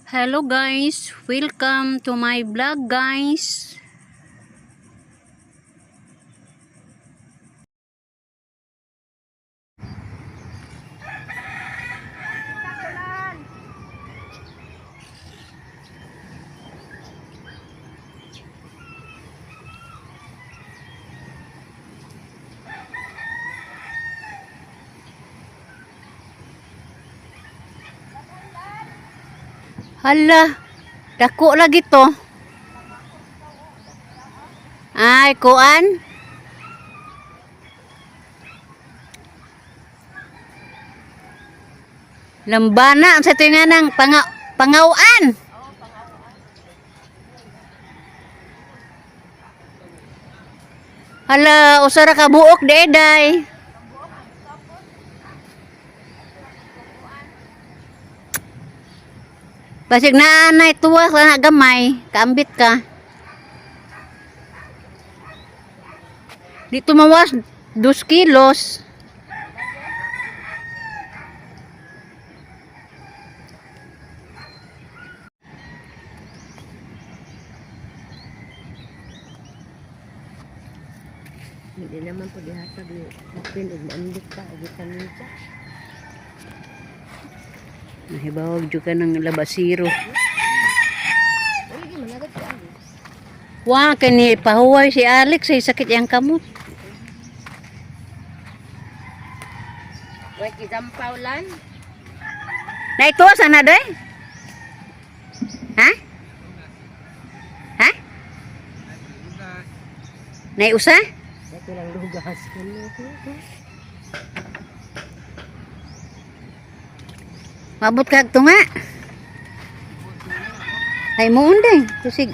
Hello guys, welcome to my vlog guys. Hala, dako lagi to. Ay, kuan. Lambana sa tinga ng pangauan. Hala, usara ka buok deday. Basig na anay tuwa sa gamay, kaambit ka. Dito mawas 2 kilos. Hindi naman po dihatag ni Mapin ug maambit pa ug vitamin sa. Nahibawag juga ng labasiro. Uy, di managat si Alex. Wah, kani pahuway si Alex ay sakit yang kamot. Uy, kisampaw lan. Na ito sana doy? Ha? Ha? Na usa? Ito lang lugas kani. Mabot kag tunga. Ay mo unday, kusig.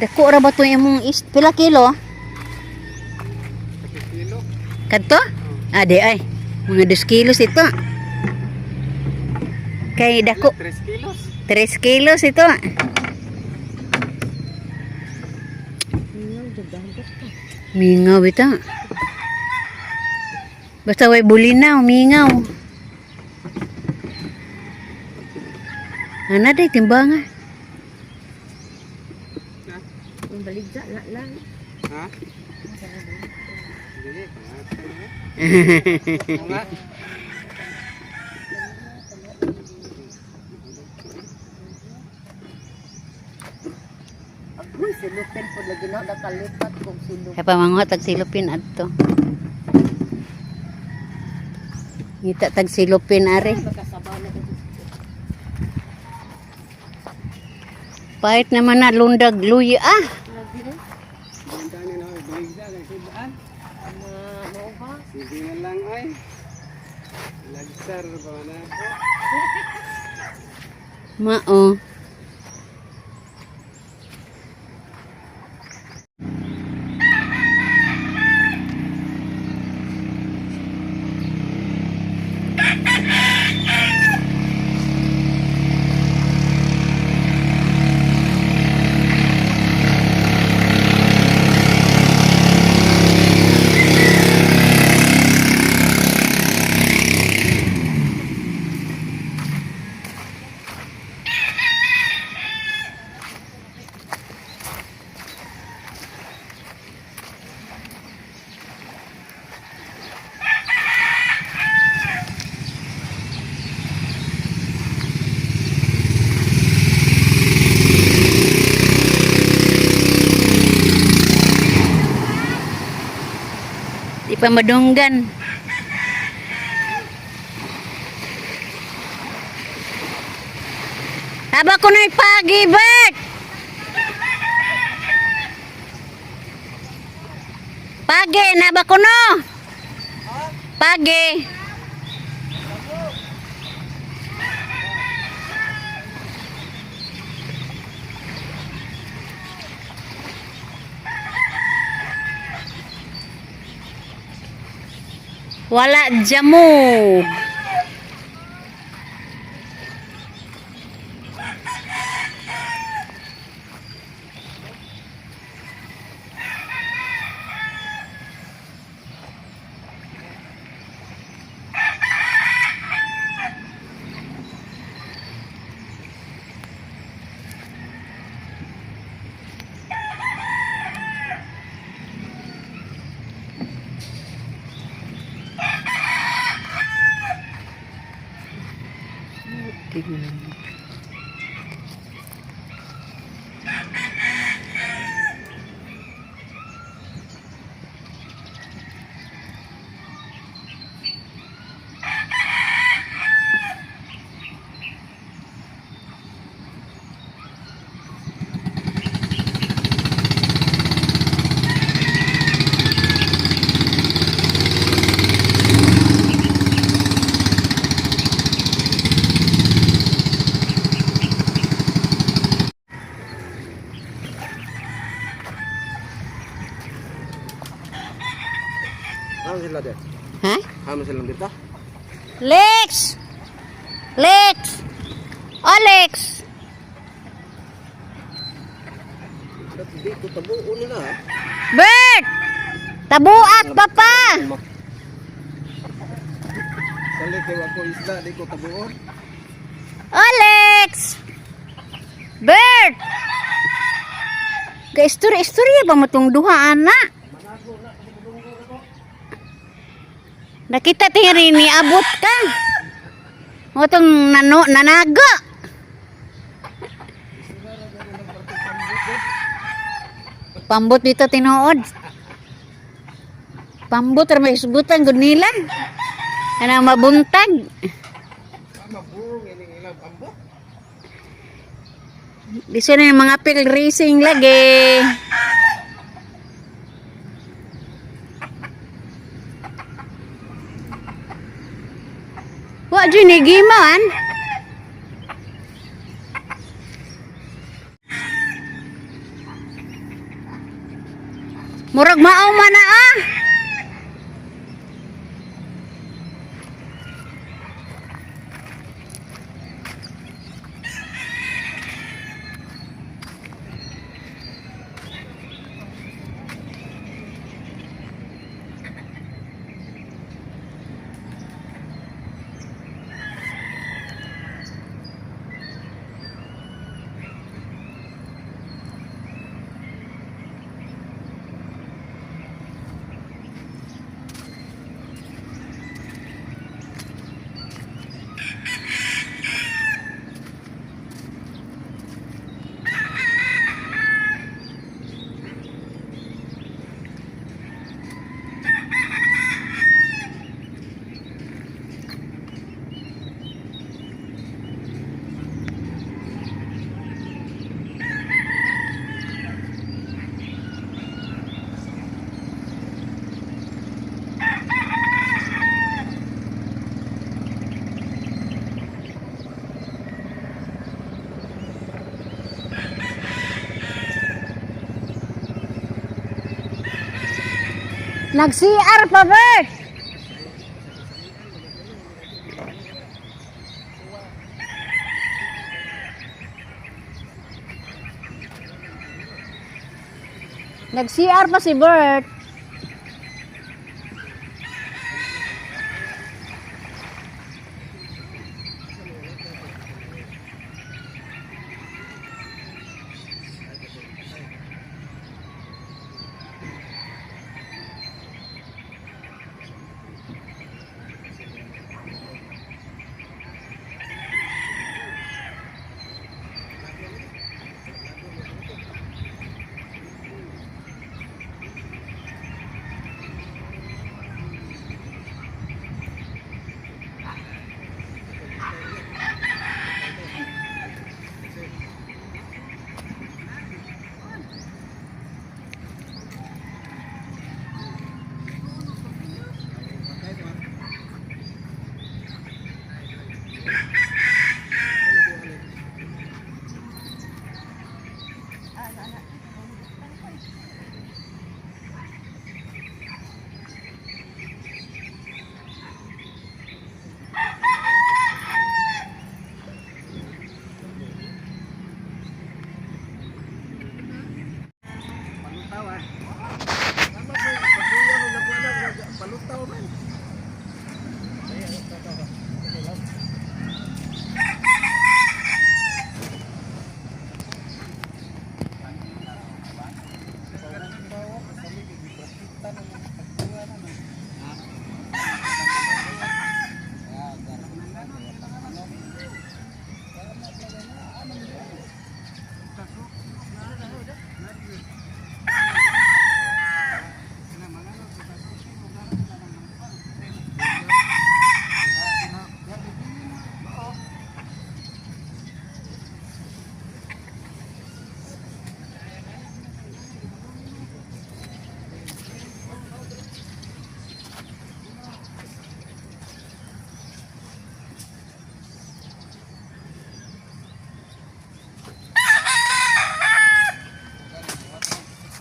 Dako ra ba to imong pila kilo? Kilo? Kadto? Ade ay, mga 2 kilos ito. Kay dako 3 kilos. 3 kilos ito. Ngaw jagagat ka. Mingaw ito. Basta way bulinaw, mingaw. Ana day timbangan. Ha? Yung baligya na lang. Ha? Dili, nga. Uy, silupin po lagi na nakalipat kong silupin. Kaya pamanguha tag silupin adto. Ngita tag silupin are. Makasabaw na kasi. Pahit naman na lundag luya ah. Lagi na. Bantani na baligda kay sidaan. Ano ba? Sige na lang ay. Lagsar ba na po? Mao. Di pa madunggan. Haba ko na pagi, Bert! Pagi, naba ko no? Pagi. Wala jamu. Tignan. Ano sila dyan? Ha? Ano sila dito? Lex! Lex! Alex! Dito, tabuo nila ha. Bert! Tabuak pa pa! Sali kayo ako isda, di ko tabuo. Alex! Bert! Ka-istorya-istorya ba mo itong duha, anak? Nakita tingin ni abot ka. Mo itong nanaga. Pambot dito tinuod. Pambot ra may sugutan gud nila. Ana mabuntag. Maburong ini ilang pambo. Di sini mga pil racing lagi. Wa jud ni giman. Murag maaw man na ah. Nag-CR pa, Bert! Nag-CR pa si Bert.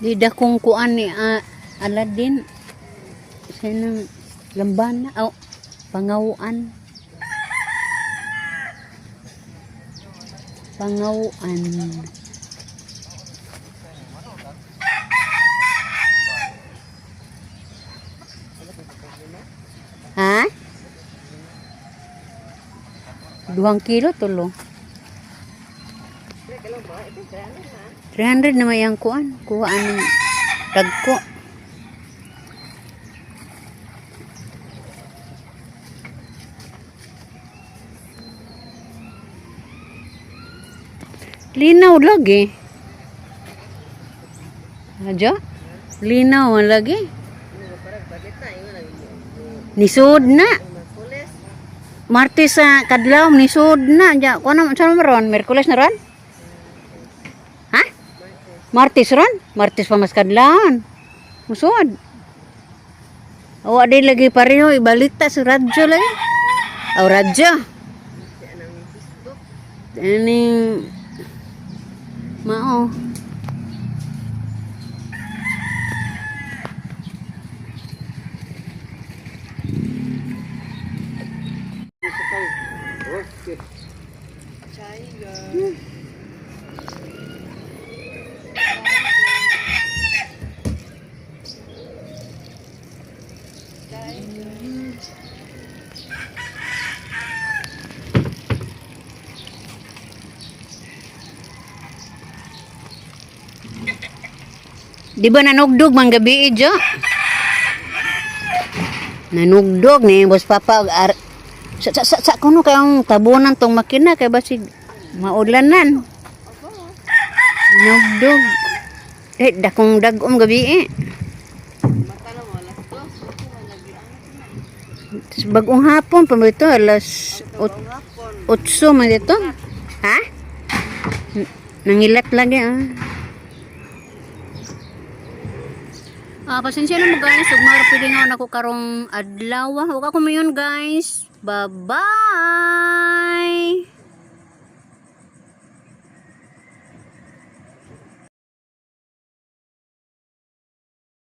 Di da kung kuan ni Aladdin. Sa nang lambana. Oh, pangawuan. Pangawuan. Ha? 2 kilo tulo. 300 naman yung kuan. Kuhaan ng dagko. Linaw lagi. Aja? Linaw lagi. Nisod na. Martes sa kadlaw nisod na. Ja, kuan naman sa ron? Merkules na ron? Ha? Martes ron? Martes pa mas kadlaw. Musod. Awa di lagi pareho ibalita sa radyo lagi. Aw radyo. Ini mao. Okay. Di ba nanugdog man gabi jo? Nanugdog ni Boss Papa sa kuno kayong tabunan tong makina kay basig maudlanan. Nugdog. Dakong dagom gabi Bagong hapon pa mo ito, alas 8 man dito. Ha? Nangilat lagi pasensya na mo guys, ugmar pwede nga ako karong adlaw. Huwag ako mayon guys. Bye-bye!